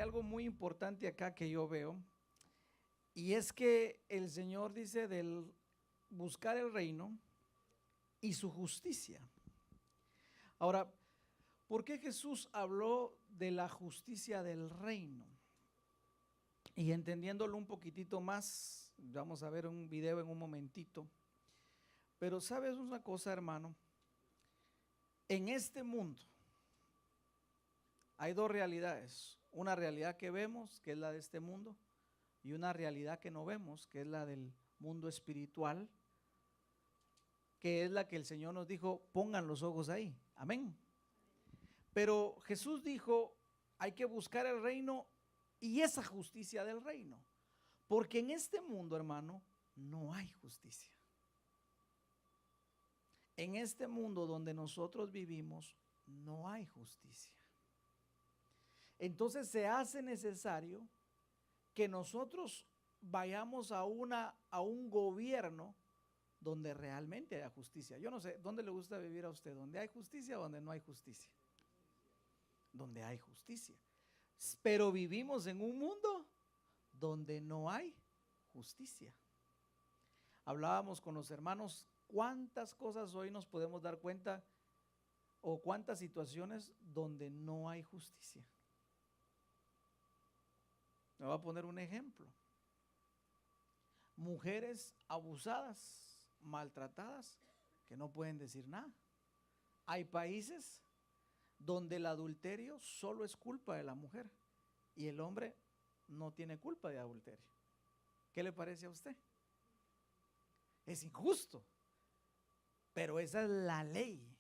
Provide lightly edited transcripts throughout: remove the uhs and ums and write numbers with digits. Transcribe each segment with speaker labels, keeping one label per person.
Speaker 1: algo muy importante acá que yo veo, y es que el Señor dice del buscar el reino y su justicia. Ahora, ¿por qué Jesús habló de la justicia del reino? Y entendiéndolo un poquitito más, vamos a ver un video en un momentito. Pero sabes una cosa, hermano, en este mundo hay dos realidades. Una realidad que vemos, que es la de este mundo, y una realidad que no vemos, que es la del mundo espiritual, que es la que el Señor nos dijo, pongan los ojos ahí. Amén. Pero Jesús dijo, hay que buscar el reino y esa justicia del reino. Porque en este mundo, hermano, no hay justicia. En este mundo donde nosotros vivimos, no hay justicia. Entonces se hace necesario que nosotros vayamos a un gobierno donde realmente haya justicia. Yo no sé, ¿dónde le gusta vivir a usted? ¿Donde hay justicia o donde no hay justicia? Donde hay justicia. Pero vivimos en un mundo donde no hay justicia. Hablábamos con los hermanos cuántas cosas hoy nos podemos dar cuenta o cuántas situaciones donde no hay justicia. Me voy a poner un ejemplo. Mujeres abusadas, maltratadas, que no pueden decir nada. Hay países donde el adulterio solo es culpa de la mujer y el hombre no tiene culpa de adulterio. ¿Qué le parece a usted? Es injusto, pero esa es la ley.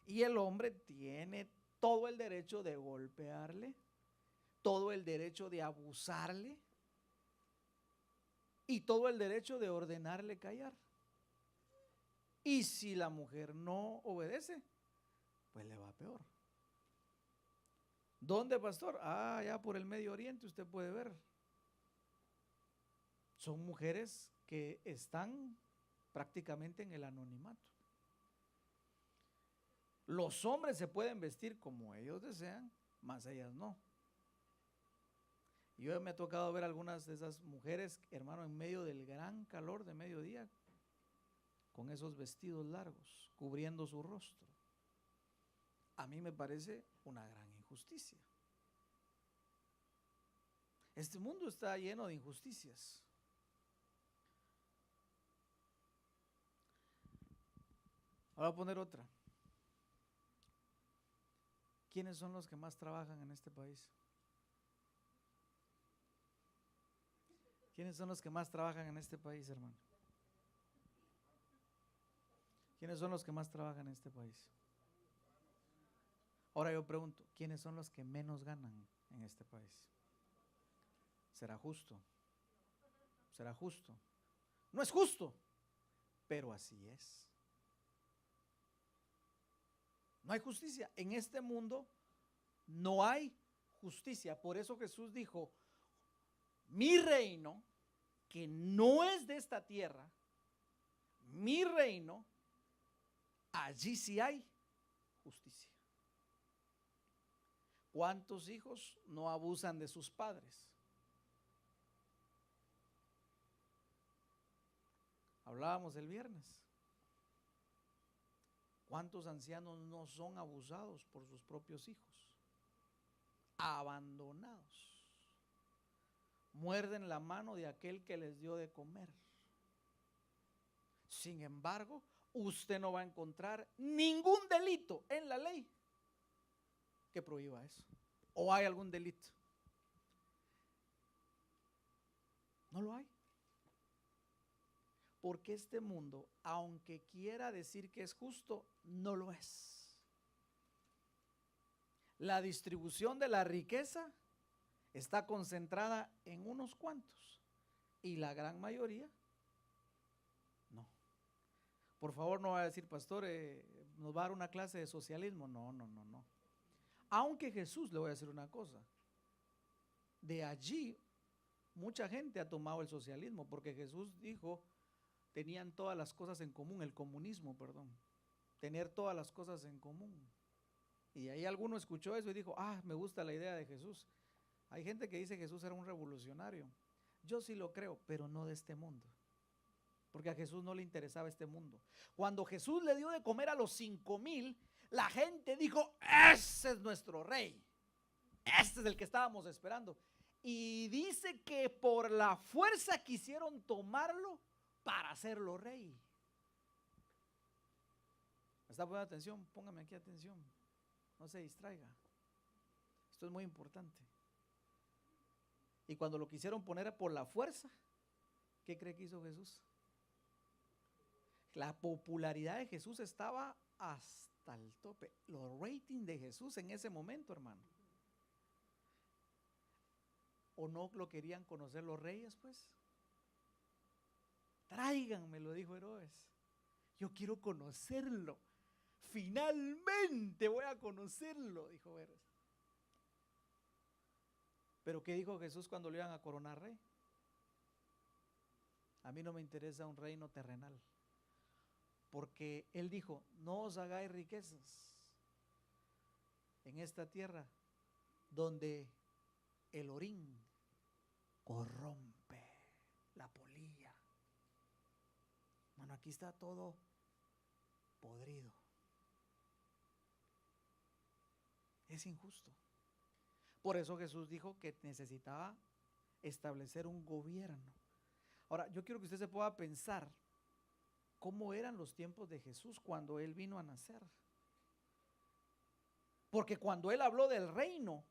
Speaker 1: Y el hombre tiene todo el derecho de golpearle, todo el derecho de abusarle y todo el derecho de ordenarle callar. Y si la mujer no obedece, pues le va peor. ¿Dónde, pastor? Allá por el Medio Oriente usted puede ver. Son mujeres que están prácticamente en el anonimato. Los hombres se pueden vestir como ellos desean, mas ellas no. Yo me ha tocado ver algunas de esas mujeres, hermano, en medio del gran calor de mediodía, con esos vestidos largos, cubriendo su rostro. A mí me parece una gran injusticia. Este mundo está lleno de injusticias. Ahora voy a poner otra. ¿Quiénes son los que más trabajan en este país? ¿Quiénes son los que más trabajan en este país, hermano? ¿Quiénes son los que más trabajan en este país? Ahora yo pregunto, ¿quiénes son los que menos ganan en este país? ¿Será justo? ¿Será justo? No es justo, pero así es. No hay justicia. En este mundo no hay justicia. Por eso Jesús dijo, mi reino, que no es de esta tierra, mi reino, allí sí hay justicia. ¿Cuántos hijos no abusan de sus padres? Hablábamos el viernes. ¿Cuántos ancianos no son abusados por sus propios hijos? Abandonados. Muerden la mano de aquel que les dio de comer. Sin embargo, usted no va a encontrar ningún delito en la ley que prohíba eso. ¿O hay algún delito? No lo hay. Porque este mundo, aunque quiera decir que es justo, no lo es. La distribución de la riqueza está concentrada en unos cuantos y la gran mayoría no. Por favor, no va a decir, pastor, nos va a dar una clase de socialismo. No. Aunque Jesús, le voy a decir una cosa, de allí mucha gente ha tomado el socialismo, porque Jesús dijo, tenían todas las cosas en común, el comunismo, perdón, tener todas las cosas en común. Y ahí alguno escuchó eso y dijo, me gusta la idea de Jesús. Hay gente que dice que Jesús era un revolucionario. Yo sí lo creo, pero no de este mundo. Porque a Jesús no le interesaba este mundo. Cuando Jesús le dio de comer a los 5,000, la gente dijo, ese es nuestro rey. Este es el que estábamos esperando. Y dice que por la fuerza quisieron tomarlo para hacerlo rey. ¿Me está poniendo atención? Póngame aquí atención. No se distraiga. Esto es muy importante. Y cuando lo quisieron poner por la fuerza, ¿qué cree que hizo Jesús? La popularidad de Jesús estaba hasta el tope. Los ratings de Jesús en ese momento, hermano. ¿O no lo querían conocer los reyes, pues? Tráiganme, lo dijo Herodes. Yo quiero conocerlo. Finalmente voy a conocerlo, dijo Herodes. Pero ¿qué dijo Jesús cuando le iban a coronar rey? A mí no me interesa un reino terrenal. Porque él dijo, no os hagáis riquezas en esta tierra donde el orín corrompe, la polilla. Bueno, aquí está todo podrido. Es injusto. Por eso Jesús dijo que necesitaba establecer un gobierno. Ahora, yo quiero que usted se pueda pensar cómo eran los tiempos de Jesús cuando Él vino a nacer. Porque cuando Él habló del reino,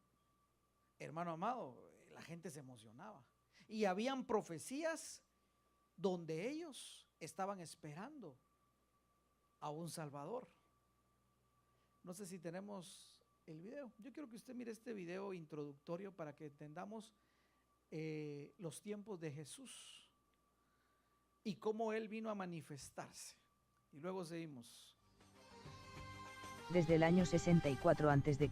Speaker 1: hermano amado, la gente se emocionaba. Y habían profecías donde ellos estaban esperando a un Salvador. No sé si tenemos el video. Yo quiero que usted mire este video introductorio para que entendamos los tiempos de Jesús y cómo Él vino a manifestarse. Y luego seguimos.
Speaker 2: Desde el año 64 a.C.,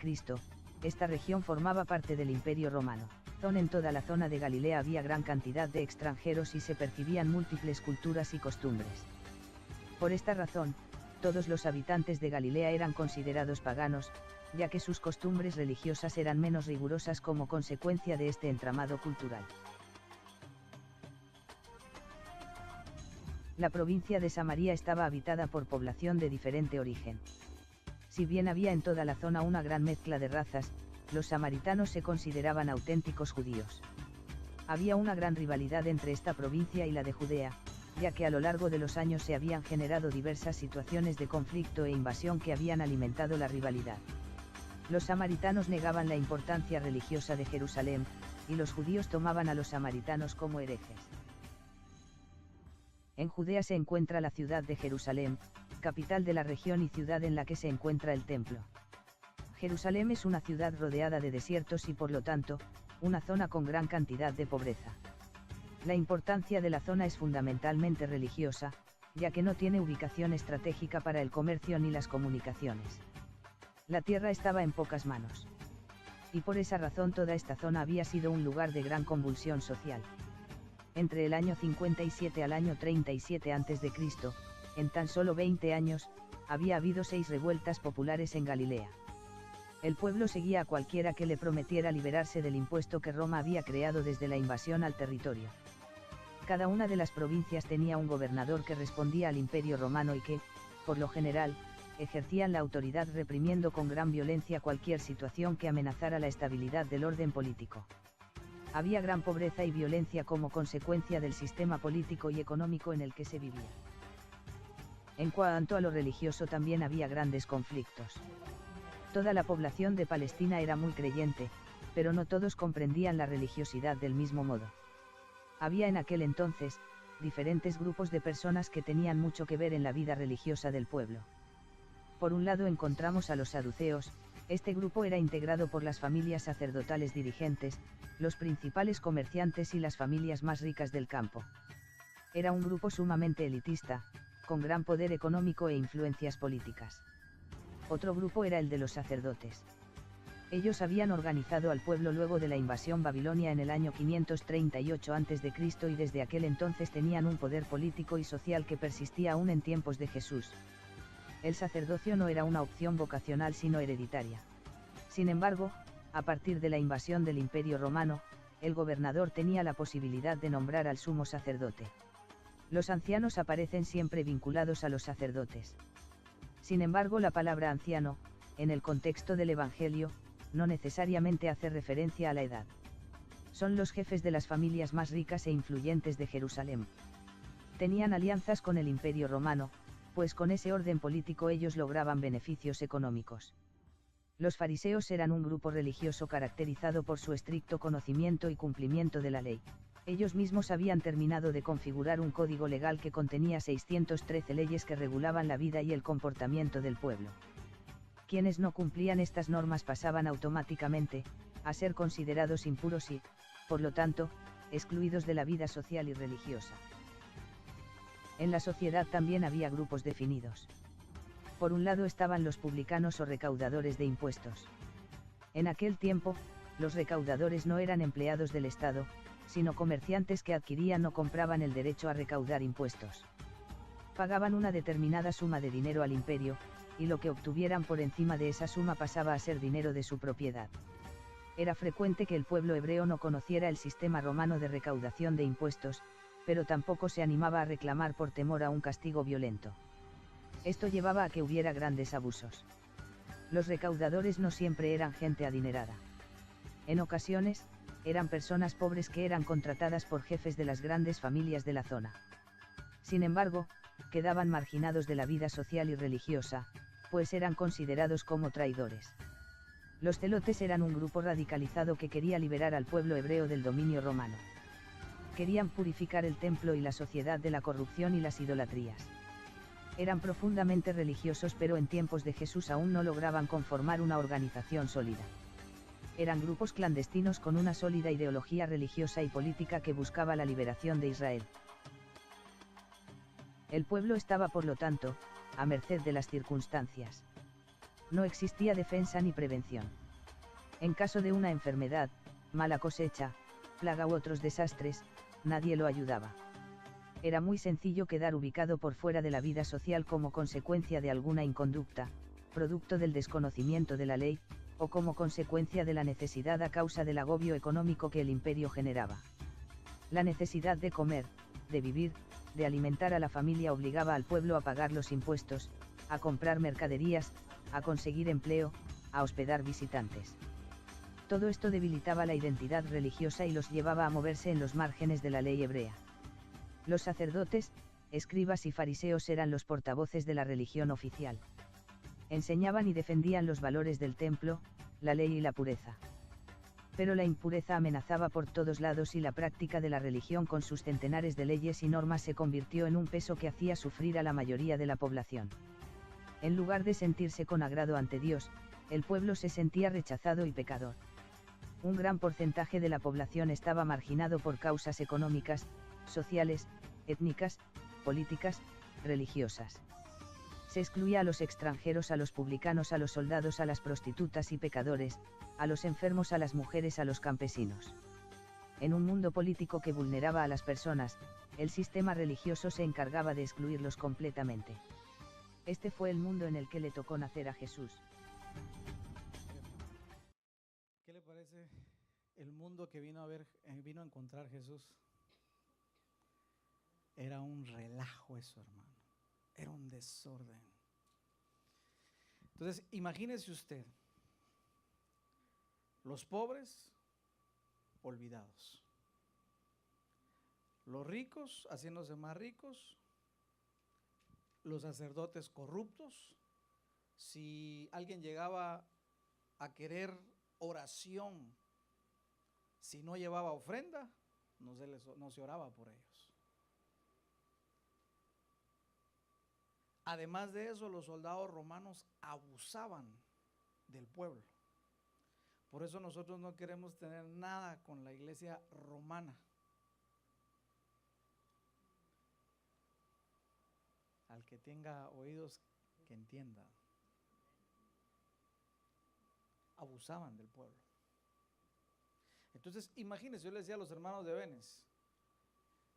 Speaker 2: esta región formaba parte del Imperio Romano. En toda la zona de Galilea había gran cantidad de extranjeros y se percibían múltiples culturas y costumbres. Por esta razón, todos los habitantes de Galilea eran considerados paganos, ya que sus costumbres religiosas eran menos rigurosas como consecuencia de este entramado cultural. La provincia de Samaria estaba habitada por población de diferente origen. Si bien había en toda la zona una gran mezcla de razas, los samaritanos se consideraban auténticos judíos. Había una gran rivalidad entre esta provincia y la de Judea, ya que a lo largo de los años se habían generado diversas situaciones de conflicto e invasión que habían alimentado la rivalidad. Los samaritanos negaban la importancia religiosa de Jerusalén, y los judíos tomaban a los samaritanos como herejes. En Judea se encuentra la ciudad de Jerusalén, capital de la región y ciudad en la que se encuentra el templo. Jerusalén es una ciudad rodeada de desiertos y por lo tanto, una zona con gran cantidad de pobreza. La importancia de la zona es fundamentalmente religiosa, ya que no tiene ubicación estratégica para el comercio ni las comunicaciones. La tierra estaba en pocas manos. Y por esa razón toda esta zona había sido un lugar de gran convulsión social. Entre el año 57 al año 37 a.C., en tan solo 20 años, había habido 6 revueltas populares en Galilea. El pueblo seguía a cualquiera que le prometiera liberarse del impuesto que Roma había creado desde la invasión al territorio. Cada una de las provincias tenía un gobernador que respondía al Imperio Romano y que, por lo general, ejercían la autoridad reprimiendo con gran violencia cualquier situación que amenazara la estabilidad del orden político. Había gran pobreza y violencia como consecuencia del sistema político y económico en el que se vivía. En cuanto a lo religioso también había grandes conflictos. Toda la población de Palestina era muy creyente, pero no todos comprendían la religiosidad del mismo modo. Había en aquel entonces, diferentes grupos de personas que tenían mucho que ver en la vida religiosa del pueblo. Por un lado encontramos a los saduceos. Este grupo era integrado por las familias sacerdotales dirigentes, los principales comerciantes y las familias más ricas del campo. Era un grupo sumamente elitista, con gran poder económico e influencias políticas. Otro grupo era el de los sacerdotes. Ellos habían organizado al pueblo luego de la invasión babilonia en el año 538 a.C. y desde aquel entonces tenían un poder político y social que persistía aún en tiempos de Jesús. El sacerdocio no era una opción vocacional sino hereditaria. Sin embargo, A partir de la invasión del Imperio Romano, el gobernador tenía la posibilidad de nombrar al sumo sacerdote. Los ancianos aparecen siempre vinculados a los sacerdotes. Sin embargo, la palabra anciano, en el contexto del Evangelio, no necesariamente hace referencia a la edad. Son los jefes de las familias más ricas e influyentes de Jerusalén. Tenían alianzas con el Imperio Romano, pues con ese orden político ellos lograban beneficios económicos. Los fariseos eran un grupo religioso caracterizado por su estricto conocimiento y cumplimiento de la ley. Ellos mismos habían terminado de configurar un código legal que contenía 613 leyes que regulaban la vida y el comportamiento del pueblo. Quienes no cumplían estas normas pasaban automáticamente a ser considerados impuros y, por lo tanto, excluidos de la vida social y religiosa. En la sociedad también había grupos definidos. Por un lado estaban los publicanos o recaudadores de impuestos. En aquel tiempo, los recaudadores no eran empleados del Estado, sino comerciantes que adquirían o compraban el derecho a recaudar impuestos. Pagaban una determinada suma de dinero al imperio, y lo que obtuvieran por encima de esa suma pasaba a ser dinero de su propiedad. Era frecuente que el pueblo hebreo no conociera el sistema romano de recaudación de impuestos, pero tampoco se animaba a reclamar por temor a un castigo violento. Esto llevaba a que hubiera grandes abusos. Los recaudadores no siempre eran gente adinerada. En ocasiones, eran personas pobres que eran contratadas por jefes de las grandes familias de la zona. Sin embargo, quedaban marginados de la vida social y religiosa, pues eran considerados como traidores. Los celotes eran un grupo radicalizado que quería liberar al pueblo hebreo del dominio romano. Querían purificar el templo y la sociedad de la corrupción y las idolatrías. Eran profundamente religiosos, pero en tiempos de Jesús aún no lograban conformar una organización sólida. Eran grupos clandestinos con una sólida ideología religiosa y política que buscaba la liberación de Israel. El pueblo estaba, por lo tanto, a merced de las circunstancias. No existía defensa ni prevención. En caso de una enfermedad, mala cosecha, plaga u otros desastres, nadie lo ayudaba. Era muy sencillo quedar ubicado por fuera de la vida social como consecuencia de alguna inconducta, producto del desconocimiento de la ley, o como consecuencia de la necesidad a causa del agobio económico que el imperio generaba. La necesidad de comer, de vivir, de alimentar a la familia obligaba al pueblo a pagar los impuestos, a comprar mercaderías, a conseguir empleo, a hospedar visitantes. Todo esto debilitaba la identidad religiosa y los llevaba a moverse en los márgenes de la ley hebrea. Los sacerdotes, escribas y fariseos eran los portavoces de la religión oficial. Enseñaban y defendían los valores del templo, la ley y la pureza. Pero la impureza amenazaba por todos lados y la práctica de la religión con sus centenares de leyes y normas se convirtió en un peso que hacía sufrir a la mayoría de la población. En lugar de sentirse con agrado ante Dios, el pueblo se sentía rechazado y pecador. Un gran porcentaje de la población estaba marginado por causas económicas, sociales, étnicas, políticas, religiosas. Se excluía a los extranjeros, a los publicanos, a los soldados, a las prostitutas y pecadores, a los enfermos, a las mujeres, a los campesinos. En un mundo político que vulneraba a las personas, el sistema religioso se encargaba de excluirlos completamente. Este fue el mundo en el que le tocó nacer a Jesús.
Speaker 1: ¿Qué le parece el mundo que vino a encontrar Jesús? Era un relajo eso, hermano. Era un desorden. Entonces, imagínese usted, los pobres olvidados, los ricos haciéndose más ricos, los sacerdotes corruptos. Si alguien llegaba a querer oración, si no llevaba ofrenda, no se oraba por ellos. Además de eso, los soldados romanos abusaban del pueblo. Por eso nosotros no queremos tener nada con la iglesia romana. Al que tenga oídos, que entienda. Abusaban del pueblo. Entonces, imagínense, yo les decía a los hermanos de Benes,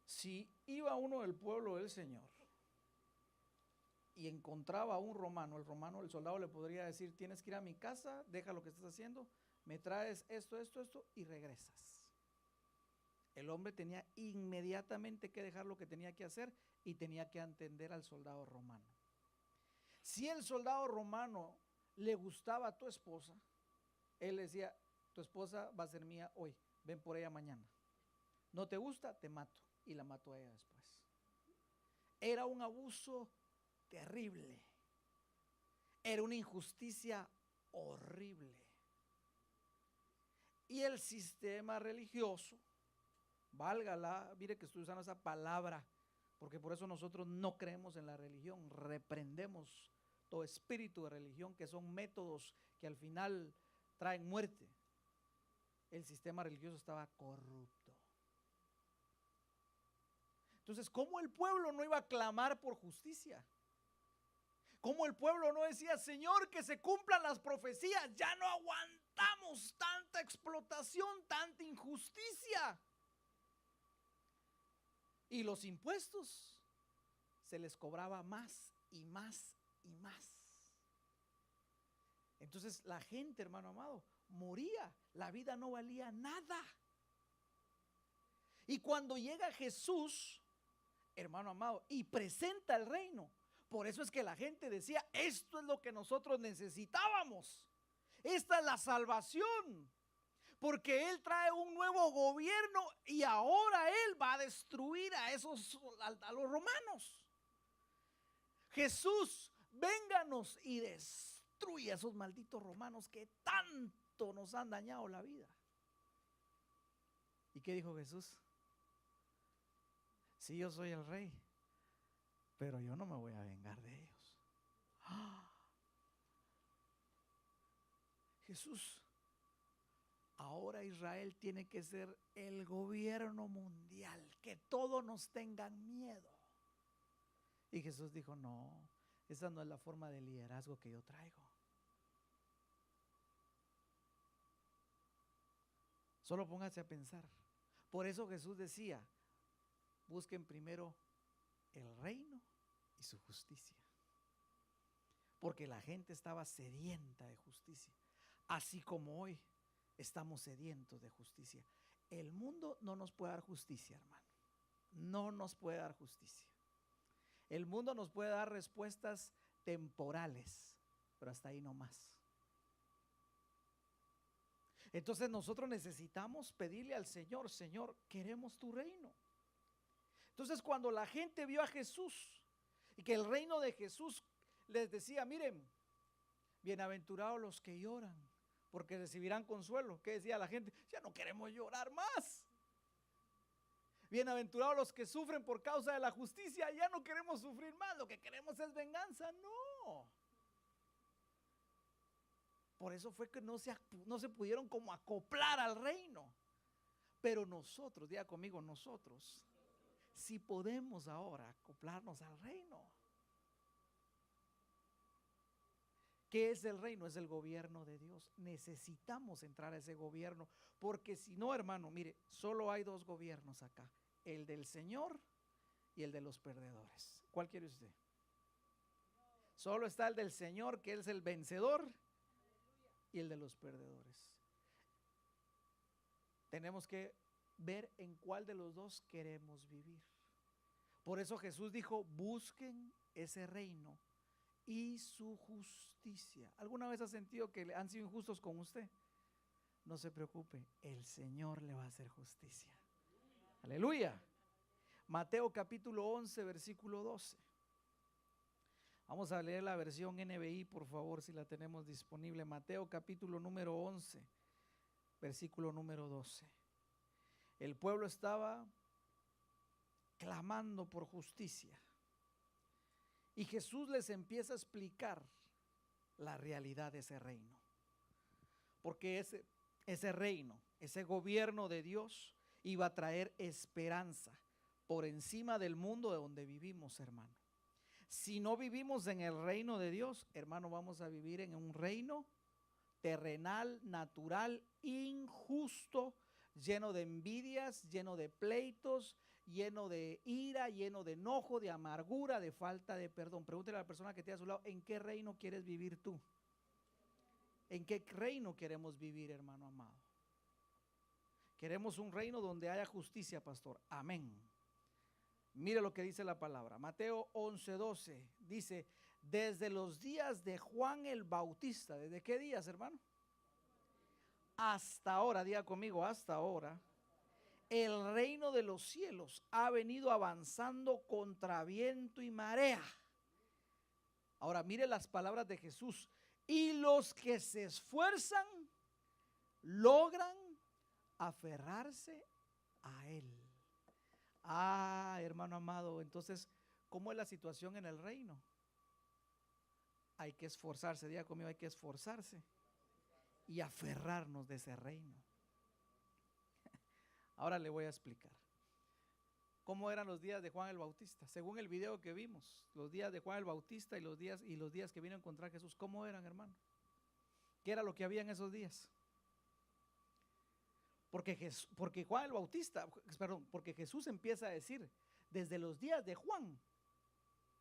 Speaker 1: si iba uno del pueblo del Señor y encontraba a un romano, el soldado le podría decir: tienes que ir a mi casa, deja lo que estás haciendo, me traes esto, y regresas. El hombre tenía inmediatamente que dejar lo que tenía que hacer y tenía que atender al soldado romano. Si el soldado romano le gustaba a tu esposa, él le decía, tu esposa va a ser mía hoy, ven por ella mañana. No te gusta, te mato. Y la mató a ella después. Era un abuso terrible. Era una injusticia horrible. Y el sistema religioso, válgala, mire que estoy usando esa palabra, porque por eso nosotros no creemos en la religión, reprendemos todo espíritu de religión, que son métodos que al final traen muerte. El sistema religioso estaba corrupto. Entonces, ¿cómo el pueblo no iba a clamar por justicia? ¿Cómo el pueblo no decía, Señor, que se cumplan las profecías? Ya no aguantamos tanta explotación, tanta injusticia. Y los impuestos se les cobraba más y más y más. Entonces la gente, hermano amado, moría. La vida no valía nada. Y cuando llega Jesús, hermano amado, y presenta el reino, por eso es que la gente decía, esto es lo que nosotros necesitábamos. Esta es la salvación. Porque Él trae un nuevo gobierno y ahora Él va a destruir a los romanos. Jesús, vénganos y destruye a esos malditos romanos que tanto nos han dañado la vida. ¿Y qué dijo Jesús? Sí, yo soy el rey, pero yo no me voy a vengar de ellos. ¡Ah! Jesús, ahora Israel tiene que ser el gobierno mundial, que todos nos tengan miedo. Y Jesús dijo, no, esa no es la forma de liderazgo que yo traigo. Solo póngase a pensar. Por eso Jesús decía, busquen primero el reino y su justicia. Porque la gente estaba sedienta de justicia, así como hoy estamos sedientos de justicia. El mundo no nos puede dar justicia, hermano. No nos puede dar justicia. El mundo nos puede dar respuestas temporales, pero hasta ahí no más. Entonces nosotros necesitamos pedirle al Señor, Señor, queremos tu reino. Entonces cuando la gente vio a Jesús y que el reino de Jesús les decía, miren, bienaventurados los que lloran, porque recibirán consuelo. ¿Qué decía la gente? Ya no queremos llorar más. Bienaventurados los que sufren por causa de la justicia, ya no queremos sufrir más, lo que queremos es venganza. No. Por eso fue que no se pudieron como acoplar al reino. Pero nosotros, diga conmigo, nosotros, sí podemos ahora acoplarnos al reino. ¿Qué es el reino? Es el gobierno de Dios. Necesitamos entrar a ese gobierno, porque si no, hermano, mire, solo hay dos gobiernos acá, el del Señor y el de los perdedores. ¿Cuál quiere usted? Solo está el del Señor, que es el vencedor, y el de los perdedores. Tenemos que ver en cuál de los dos queremos vivir. Por eso Jesús dijo, busquen ese reino y su justicia. ¿Alguna vez ha sentido que han sido injustos con usted? No se preocupe, el Señor le va a hacer justicia. Aleluya. Mateo capítulo 11, versículo 12. Vamos a leer la versión NBI, por favor, si la tenemos disponible. Mateo capítulo número 11, versículo número 12. El pueblo estaba clamando por justicia. Y Jesús les empieza a explicar la realidad de ese reino. Porque ese reino, ese gobierno de Dios iba a traer esperanza por encima del mundo de donde vivimos, hermano. Si no vivimos en el reino de Dios, hermano, vamos a vivir en un reino terrenal, natural, injusto, lleno de envidias, lleno de pleitos, lleno de ira, lleno de enojo, de amargura, de falta de perdón. Pregúntele a la persona que te a su lado, ¿en qué reino quieres vivir tú? ¿En qué reino queremos vivir, hermano amado? Queremos un reino donde haya justicia, pastor. Amén. Mire lo que dice la palabra. Mateo 11:12 dice, desde los días de Juan el Bautista. ¿Desde qué días, hermano? Hasta ahora, diga conmigo, hasta ahora, el reino de los cielos ha venido avanzando contra viento y marea. Ahora mire las palabras de Jesús. Y los que se esfuerzan logran aferrarse a Él. Ah, hermano amado, entonces, ¿cómo es la situación en el reino? Hay que esforzarse, diga conmigo, hay que esforzarse y aferrarnos de ese reino. Ahora le voy a explicar cómo eran los días de Juan el Bautista. Según el video que vimos, los días de Juan el Bautista y los días que vino a encontrar Jesús, ¿cómo eran, hermano? ¿Qué era lo que había en esos días? Porque Juan el Bautista, perdón, porque Jesús empieza a decir, desde los días de Juan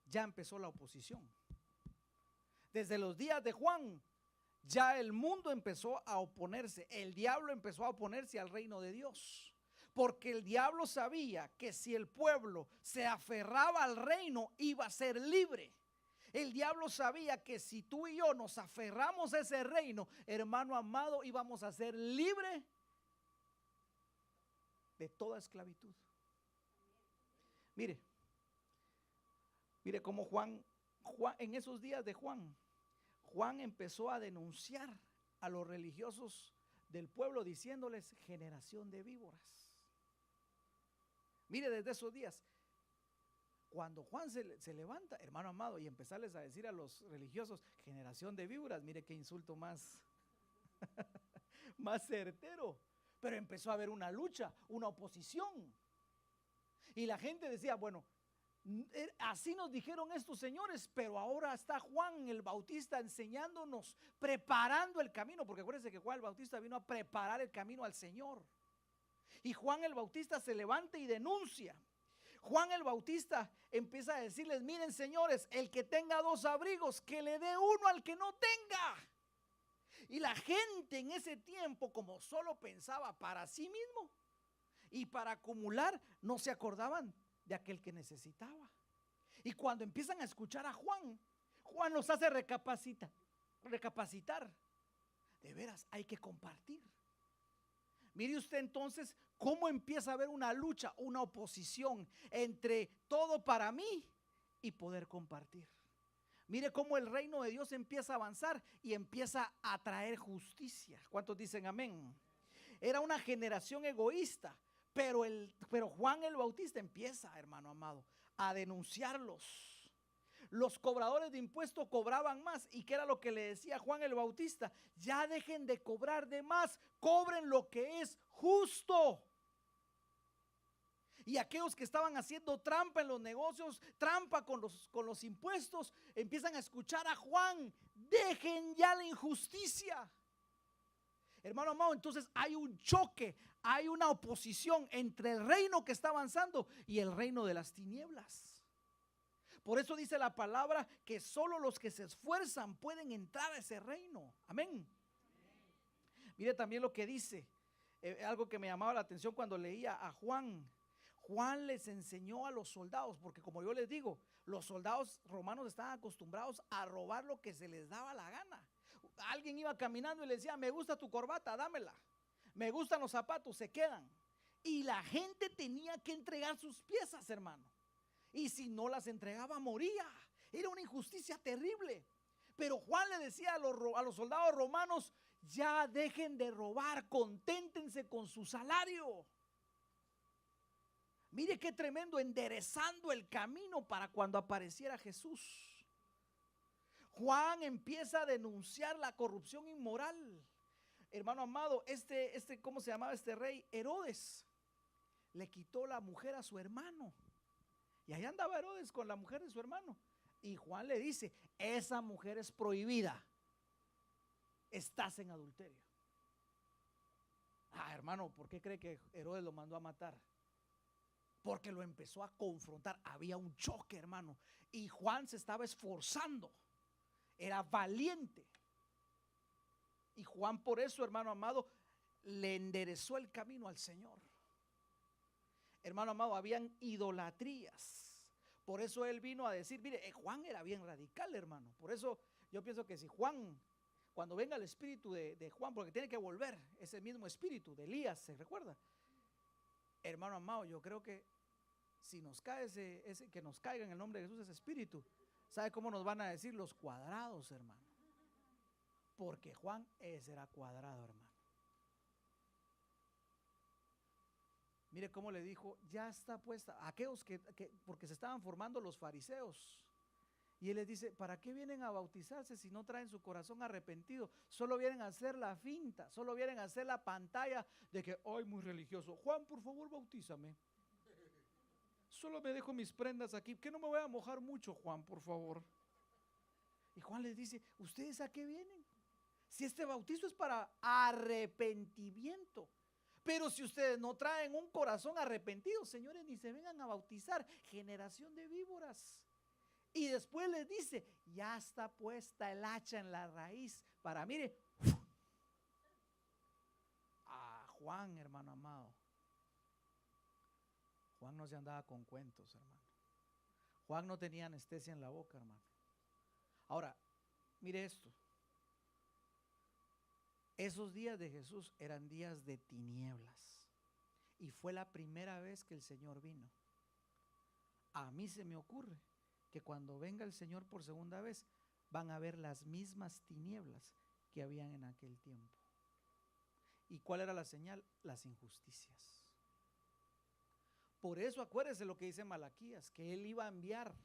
Speaker 1: ya empezó la oposición. Desde los días de Juan ya el mundo empezó a oponerse, el diablo empezó a oponerse al reino de Dios. Porque el diablo sabía que si el pueblo se aferraba al reino iba a ser libre. El diablo sabía que si tú y yo nos aferramos a ese reino, hermano amado, íbamos a ser libres de toda esclavitud. Mire cómo Juan en esos días de Juan empezó a denunciar a los religiosos del pueblo diciéndoles generación de víboras. Mire, desde esos días, cuando Juan se levanta, hermano amado, y empezarles a decir a los religiosos generación de víboras, mire qué insulto más más certero. Pero empezó a haber una lucha, una oposición. Y la gente decía, bueno, así nos dijeron estos señores, pero ahora está Juan el Bautista enseñándonos, preparando el camino, porque acuérdense que Juan el Bautista vino a preparar el camino al Señor. Y Juan el Bautista se levanta y denuncia. Juan el Bautista empieza a decirles, miren señores, el que tenga 2 abrigos, que le dé uno al que no tenga. Y la gente en ese tiempo, como solo pensaba para sí mismo y para acumular, no se acordaban de aquel que necesitaba. Y cuando empiezan a escuchar a Juan los hace recapacitar. De veras, hay que compartir. Mire usted entonces cómo empieza a haber una lucha, una oposición entre todo para mí y poder compartir. Mire cómo el reino de Dios empieza a avanzar y empieza a traer justicia. ¿Cuántos dicen amén? Era una generación egoísta, pero Juan el Bautista empieza, hermano amado, a denunciarlos. Los cobradores de impuestos cobraban más. ¿Y qué era lo que le decía Juan el Bautista? Ya dejen de cobrar de más, cobren lo que es justo. Y aquellos que estaban haciendo trampa en los negocios, trampa con los impuestos, empiezan a escuchar a Juan, dejen ya la injusticia. Hermano amado, entonces hay un choque, hay una oposición entre el reino que está avanzando y el reino de las tinieblas. Por eso dice la palabra que solo los que se esfuerzan pueden entrar a ese reino. Amén. Mire también lo que dice, algo que me llamaba la atención cuando leía a Juan. Juan les enseñó a los soldados, porque como yo les digo, los soldados romanos estaban acostumbrados a robar lo que se les daba la gana. Alguien iba caminando y le decía, me gusta tu corbata, dámela. Me gustan los zapatos, se quedan. Y la gente tenía que entregar sus piezas, hermano. Y si no las entregaba, moría. Era una injusticia terrible. Pero Juan le decía a los soldados romanos, ya dejen de robar, conténtense con su salario. Mire qué tremendo, enderezando el camino para cuando apareciera Jesús. Juan empieza a denunciar la corrupción inmoral. Hermano amado, ¿cómo se llamaba este rey? Herodes. Le quitó la mujer a su hermano. Y ahí andaba Herodes con la mujer de su hermano. Y Juan le dice, esa mujer es prohibida. Estás en adulterio. Ah, hermano, ¿por qué cree que Herodes lo mandó a matar? Porque lo empezó a confrontar. Había un choque, hermano. Y Juan se estaba esforzando. Era valiente. Y Juan por eso, hermano amado, le enderezó el camino al Señor. Hermano amado, habían idolatrías. Por eso él vino a decir, mire, Juan era bien radical, hermano. Por eso yo pienso que si Juan, cuando venga el espíritu de Juan, porque tiene que volver ese mismo espíritu de Elías, ¿se recuerda? Hermano amado, yo creo que si nos cae ese que nos caiga en el nombre de Jesús ese espíritu, ¿sabe cómo nos van a decir? Los cuadrados, hermano. Porque Juan ese era cuadrado, hermano. Mire cómo le dijo, ya está puesta, aquellos que porque se estaban formando los fariseos. Y él les dice, ¿para qué vienen a bautizarse si no traen su corazón arrepentido? Solo vienen a hacer la finta, solo vienen a hacer la pantalla de que hoy muy religioso. Juan, por favor, bautízame. Solo me dejo mis prendas aquí, que no me voy a mojar mucho, Juan, por favor. Y Juan les dice, ¿ustedes a qué vienen? Si este bautizo es para arrepentimiento. Pero si ustedes no traen un corazón arrepentido, señores, ni se vengan a bautizar, generación de víboras. Y después les dice, ya está puesta el hacha en la raíz para, mire, a Juan, hermano amado. Juan no se andaba con cuentos, hermano. Juan no tenía anestesia en la boca, hermano. Ahora, mire esto. Esos días de Jesús eran días de tinieblas. Y fue la primera vez que el Señor vino. A mí se me ocurre que cuando venga el Señor por segunda vez, van a ver las mismas tinieblas que habían en aquel tiempo. ¿Y cuál era la señal? Las injusticias. Por eso acuérdese lo que dice Malaquías, que él iba a enviar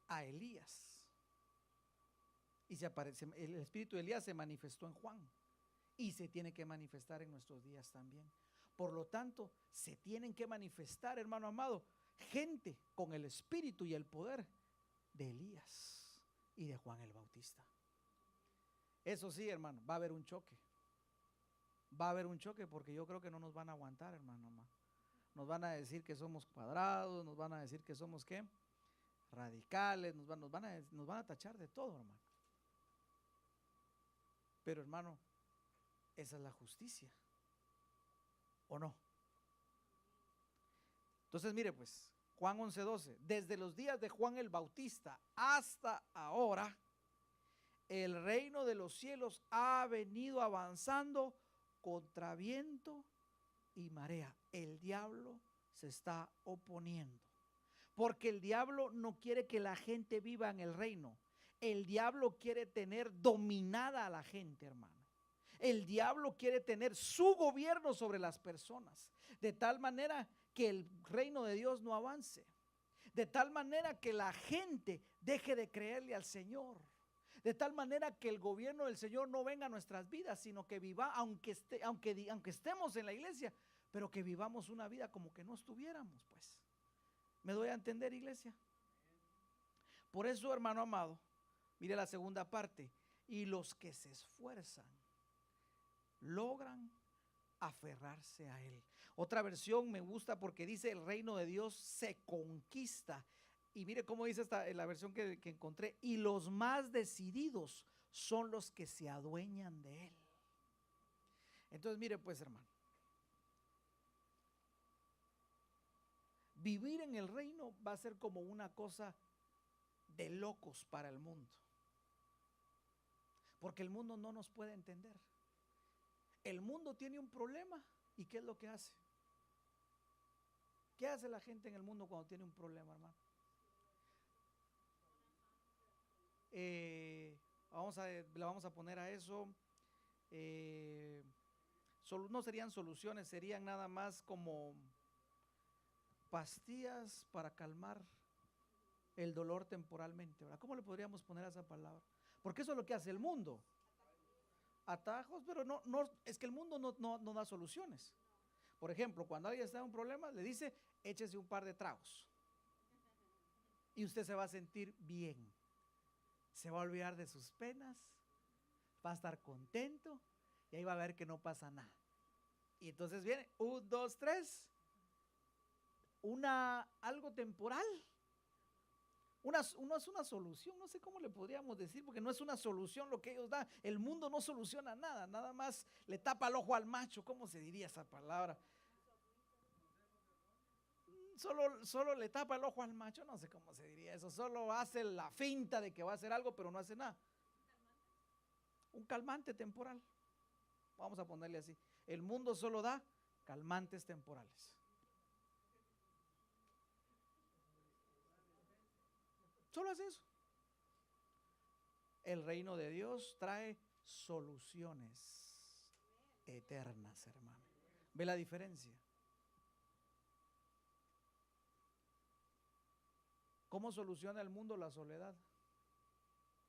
Speaker 1: a Elías. Y el espíritu de Elías se manifestó en Juan y se tiene que manifestar en nuestros días también. Por lo tanto, se tienen que manifestar, hermano amado, gente con el espíritu y el poder de Elías y de Juan el Bautista. Eso sí, hermano, va a haber un choque. Va a haber un choque porque yo creo que no nos van a aguantar, hermano. Nos van a decir que somos cuadrados, nos van a decir que somos ¿qué? Radicales, nos van a tachar de todo, hermano. Pero hermano, esa es la justicia, ¿o no? Entonces mire pues, Juan 11:12, desde los días de Juan el Bautista hasta ahora, el reino de los cielos ha venido avanzando contra viento y marea. El diablo se está oponiendo, porque el diablo no quiere que la gente viva en el reino. El diablo quiere tener dominada a la gente, hermano. El diablo quiere tener su gobierno sobre las personas, de tal manera que el reino de Dios no avance, de tal manera que la gente deje de creerle al Señor, de tal manera que el gobierno del Señor no venga a nuestras vidas, sino que viva, aunque estemos en la iglesia, pero que vivamos una vida como que no estuviéramos, pues. ¿Me doy a entender, iglesia? Por eso, hermano amado, mire la segunda parte. Y los que se esfuerzan logran aferrarse a él. Otra versión me gusta porque dice el reino de Dios se conquista. Y mire cómo dice la versión que encontré. Y los más decididos son los que se adueñan de él. Entonces mire pues, hermano, vivir en el reino va a ser como una cosa de locos para el mundo, porque el mundo no nos puede entender. El mundo tiene un problema y ¿qué es lo que hace? ¿Qué hace la gente en el mundo cuando tiene un problema, hermano? Le vamos a poner a eso, no serían soluciones, serían nada más como pastillas para calmar el dolor temporalmente, ¿verdad? ¿Cómo le podríamos poner a esa palabra? Porque eso es lo que hace el mundo. Atajos, pero no, es que el mundo no da soluciones. Por ejemplo, cuando alguien está en un problema, le dice, échese un par de tragos. Y usted se va a sentir bien. Se va a olvidar de sus penas, va a estar contento y ahí va a ver que no pasa nada. Y entonces viene, 1, 2, 3, algo temporal. No es una solución, no sé cómo le podríamos decir, porque no es una solución lo que ellos dan. El mundo no soluciona nada, nada más le tapa el ojo al macho. ¿Cómo se diría esa palabra? Solo le tapa el ojo al macho, no sé cómo se diría eso. Solo hace la finta de que va a hacer algo, pero no hace nada. Un calmante temporal. Vamos a ponerle así. El mundo solo da calmantes temporales. Solo hace eso. El reino de Dios trae soluciones eternas, hermano. ¿Ve la diferencia? ¿Cómo soluciona el mundo la soledad?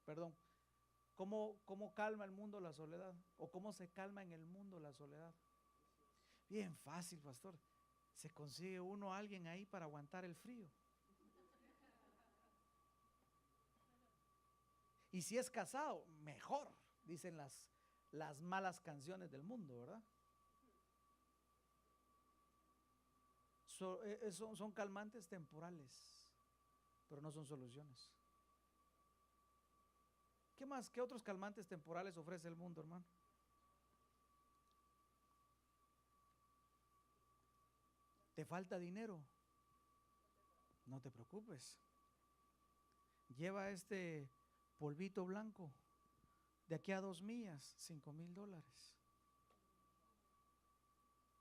Speaker 1: Perdón. ¿Cómo calma el mundo la soledad? ¿O cómo se calma en el mundo la soledad? Bien fácil, pastor. Se consigue uno, alguien ahí para aguantar el frío. Y si es casado, mejor, dicen las malas canciones del mundo, ¿verdad? Son calmantes temporales, pero no son soluciones. ¿Qué más? ¿Qué otros calmantes temporales ofrece el mundo, hermano? ¿Te falta dinero? No te preocupes. Lleva este polvito blanco de aquí a 2 millas, $5,000.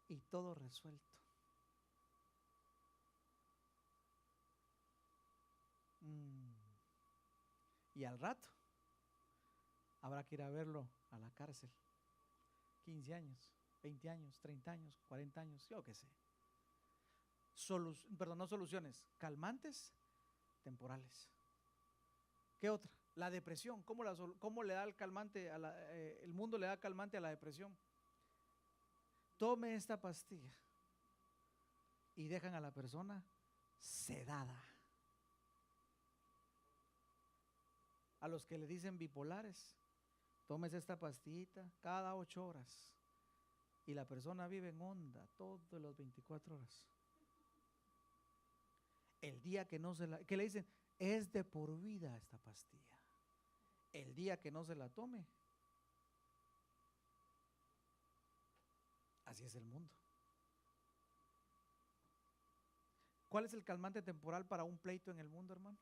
Speaker 1: Y todo resuelto. Y al rato habrá que ir a verlo a la cárcel. 15 años, 20 años, 30 años, 40 años, yo qué sé. No soluciones, calmantes temporales. ¿Qué otra? La depresión. ¿Cómo le da el calmante el mundo le da calmante a la depresión? Tome esta pastilla y dejan a la persona sedada. A los que le dicen bipolares, tomes esta pastillita cada 8 horas y la persona vive en onda todas las 24 horas. El día que no que le dicen, es de por vida esta pastilla. El día que no se la tome, así es el mundo. ¿Cuál es el calmante temporal para un pleito en el mundo, hermano?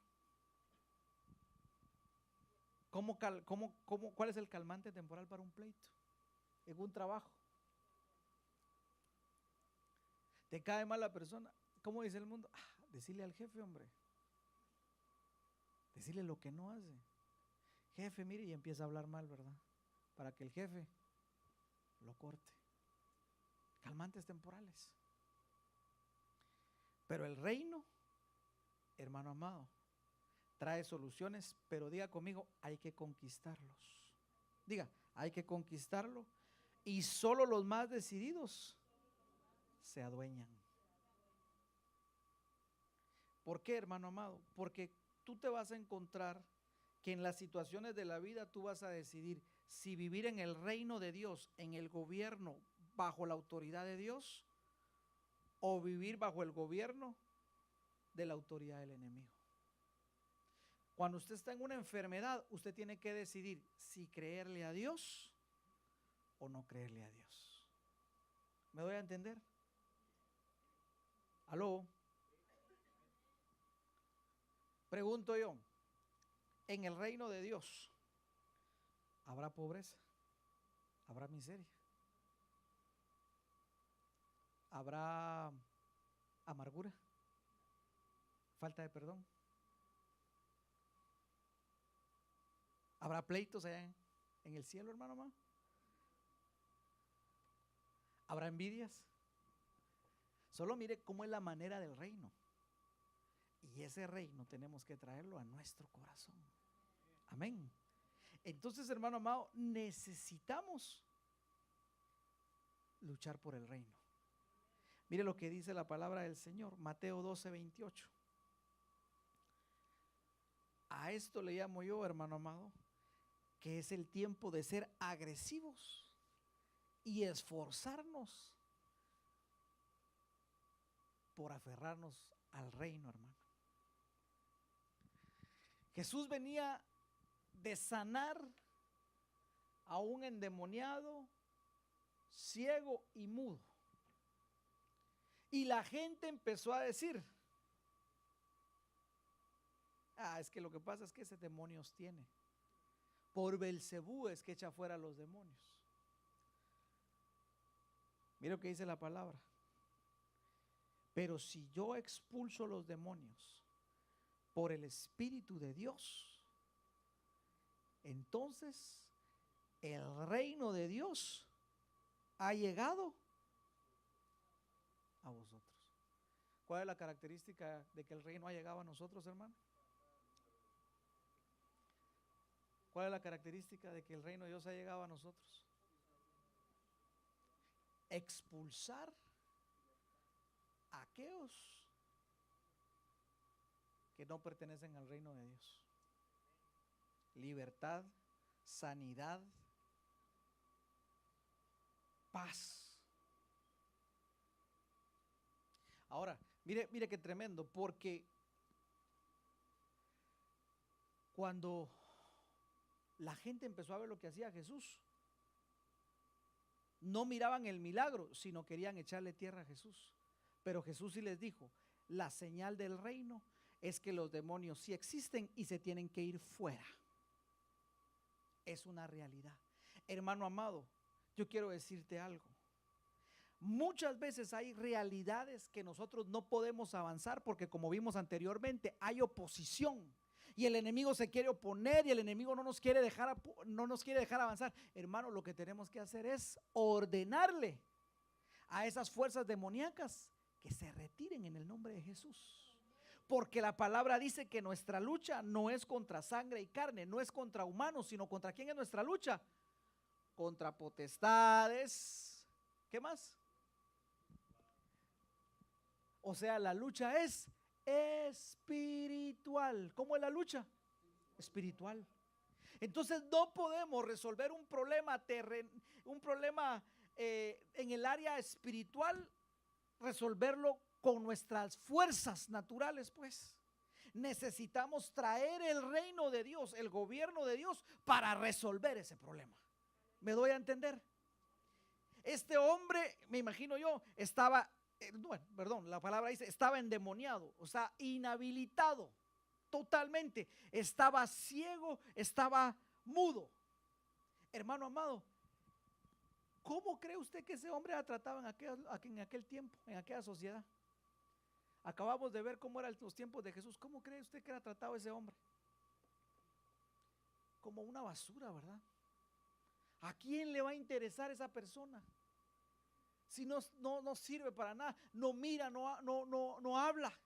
Speaker 1: ¿Cuál es el calmante temporal para un pleito en un trabajo? ¿Te cae mal la persona? ¿Cómo dice el mundo? Decirle al jefe, hombre. Decirle lo que no hace. Jefe, mire, y empieza a hablar mal, ¿verdad? Para que el jefe lo corte. Calmantes temporales. Pero el reino, hermano amado, trae soluciones, pero diga conmigo, hay que conquistarlos. Diga, hay que conquistarlo y solo los más decididos se adueñan. ¿Por qué, hermano amado? Porque tú te vas a encontrar que en las situaciones de la vida tú vas a decidir si vivir en el reino de Dios, en el gobierno, bajo la autoridad de Dios, o vivir bajo el gobierno de la autoridad del enemigo. Cuando usted está en una enfermedad, usted tiene que decidir si creerle a Dios o no creerle a Dios. ¿Me doy a entender? ¿Aló? Pregunto yo, en el reino de Dios, ¿habrá pobreza? ¿Habrá miseria? ¿Habrá amargura? ¿Falta de perdón? ¿Habrá pleitos allá en el cielo, hermano amado? ¿Habrá envidias? Solo mire cómo es la manera del reino. Y ese reino tenemos que traerlo a nuestro corazón. Amén. Entonces, hermano amado, necesitamos luchar por el reino. Mire lo que dice la palabra del Señor, Mateo 12:28. A esto le llamo yo, hermano amado, que es el tiempo de ser agresivos y esforzarnos por aferrarnos al reino, hermano. Jesús venía de sanar a un endemoniado, ciego y mudo. Y la gente empezó a decir, es que lo que pasa es que ese demonios tiene. Por Belcebú es que echa fuera a los demonios. Mira lo que dice la palabra. Pero si yo expulso los demonios por el Espíritu de Dios, entonces el reino de Dios ha llegado a vosotros. ¿Cuál es la característica de que el reino ha llegado a nosotros, hermano? ¿Cuál es la característica de que el reino de Dios ha llegado a nosotros? Expulsar a aquellos que no pertenecen al reino de Dios. Libertad, sanidad, paz. Ahora, mire qué tremendo, porque cuando la gente empezó a ver lo que hacía Jesús, no miraban el milagro, sino querían echarle tierra a Jesús. Pero Jesús sí les dijo, la señal del reino es que los demonios sí existen y se tienen que ir fuera. Es una realidad. Hermano amado, yo quiero decirte algo. Muchas veces hay realidades que nosotros no podemos avanzar porque, como vimos anteriormente, hay oposición. Y el enemigo se quiere oponer y el enemigo no nos quiere dejar avanzar. Hermano, lo que tenemos que hacer es ordenarle a esas fuerzas demoníacas que se retiren en el nombre de Jesús. Porque la palabra dice que nuestra lucha no es contra sangre y carne, no es contra humanos, sino contra ¿quién es nuestra lucha? Contra potestades. ¿Qué más? O sea, la lucha es espiritual. ¿Cómo es la lucha? Espiritual. Entonces no podemos resolver un problema en el área espiritual, resolverlo con nuestras fuerzas naturales, pues. Necesitamos traer el reino de Dios, el gobierno de Dios, para resolver ese problema. ¿Me doy a entender? Este hombre, me imagino yo, la palabra dice, estaba endemoniado, o sea, inhabilitado totalmente, estaba ciego, estaba mudo. Hermano amado, ¿cómo cree usted que ese hombre era tratado en aquel tiempo, en aquella sociedad? Acabamos de ver cómo eran los tiempos de Jesús. ¿Cómo cree usted que era tratado ese hombre? Como una basura, ¿verdad? ¿A quién le va a interesar esa persona? Si no sirve para nada, no mira, no habla.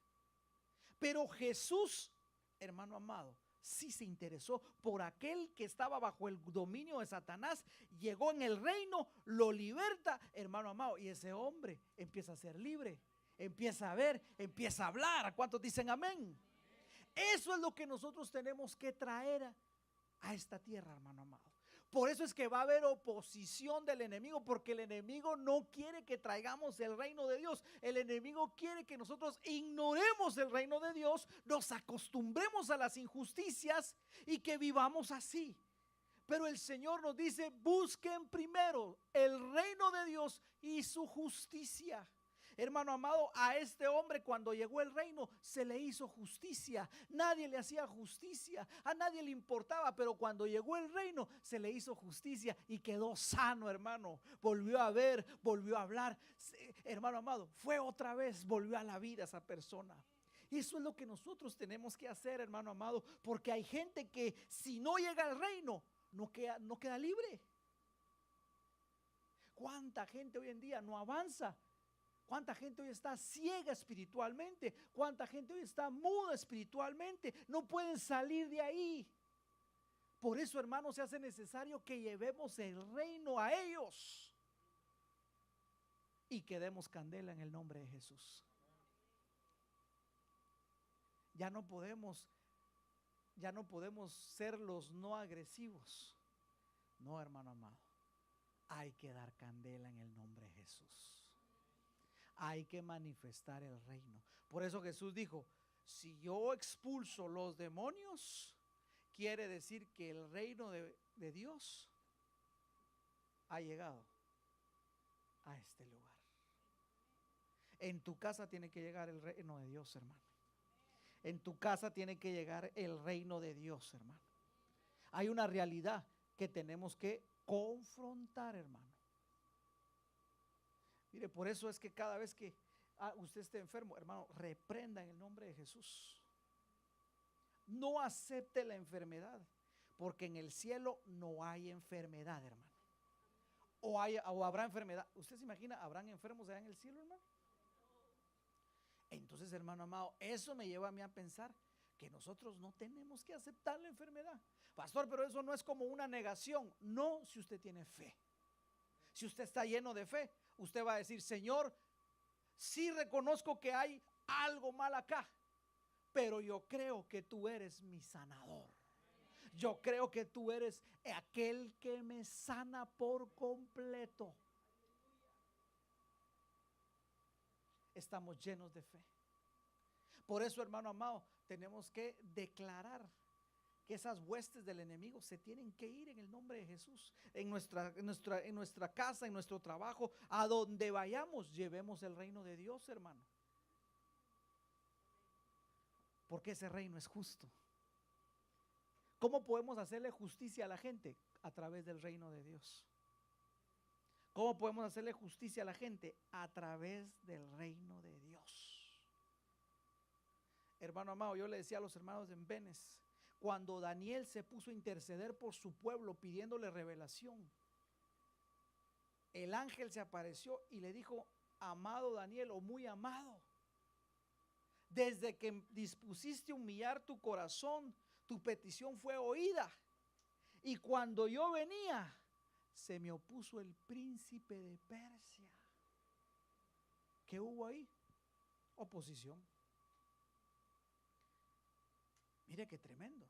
Speaker 1: Pero Jesús, hermano amado, sí se interesó por aquel que estaba bajo el dominio de Satanás, llegó en el reino, lo liberta, hermano amado, y ese hombre empieza a ser libre, empieza a ver, empieza a hablar. ¿Cuántos dicen amén? Eso es lo que nosotros tenemos que traer a esta tierra, hermano amado. Por eso es que va a haber oposición del enemigo, porque el enemigo no quiere que traigamos el reino de Dios. El enemigo quiere que nosotros ignoremos el reino de Dios, nos acostumbremos a las injusticias y que vivamos así. Pero el Señor nos dice, busquen primero el reino de Dios y su justicia. Hermano amado, a este hombre cuando llegó el reino se le hizo justicia. Nadie le hacía justicia, a nadie le importaba, pero cuando llegó el reino se le hizo justicia y quedó sano, hermano. Volvió a ver, volvió a hablar. Hermano amado, fue otra vez, volvió a la vida esa persona. Y eso es lo que nosotros tenemos que hacer, hermano amado, porque hay gente que si no llega al reino no queda libre. ¿Cuánta gente hoy en día no avanza? ¿Cuánta gente hoy está ciega espiritualmente? ¿Cuánta gente hoy está muda espiritualmente? No pueden salir de ahí. Por eso, hermanos, se hace necesario que llevemos el reino a ellos y que demos candela en el nombre de Jesús. Ya no podemos ser los no agresivos. No, hermano amado. Hay que dar candela en el nombre de Jesús. Hay que manifestar el reino. Por eso Jesús dijo, si yo expulso los demonios, quiere decir que el reino de Dios ha llegado a este lugar. En tu casa tiene que llegar el reino de Dios, hermano. En tu casa tiene que llegar el reino de Dios, hermano. Hay una realidad que tenemos que confrontar, hermano. Mire, por eso es que cada vez que usted esté enfermo, hermano, reprenda en el nombre de Jesús. No acepte la enfermedad, porque en el cielo no hay enfermedad, hermano. O habrá enfermedad. ¿Usted se imagina, habrán enfermos allá en el cielo, hermano? Entonces, hermano amado, eso me lleva a mí a pensar que nosotros no tenemos que aceptar la enfermedad. Pastor, pero eso no es como una negación. No, si usted tiene fe. Si usted está lleno de fe, usted va a decir: Señor, sí reconozco que hay algo mal acá, pero yo creo que tú eres mi sanador. Yo creo que tú eres aquel que me sana por completo. Estamos llenos de fe. Por eso, hermano amado, tenemos que declarar que esas huestes del enemigo se tienen que ir en el nombre de Jesús. En nuestra casa, en nuestro trabajo, a donde vayamos, llevemos el reino de Dios, hermano. Porque ese reino es justo. ¿Cómo podemos hacerle justicia a la gente? A través del reino de Dios. ¿Cómo podemos hacerle justicia a la gente? A través del reino de Dios. Hermano amado, yo le decía a los hermanos en Benes, cuando Daniel se puso a interceder por su pueblo pidiéndole revelación, el ángel se apareció y le dijo: amado Daniel, o muy amado, desde que dispusiste humillar tu corazón, tu petición fue oída. Y cuando yo venía, se me opuso el príncipe de Persia. ¿Qué hubo ahí? Oposición. Mire qué tremendo.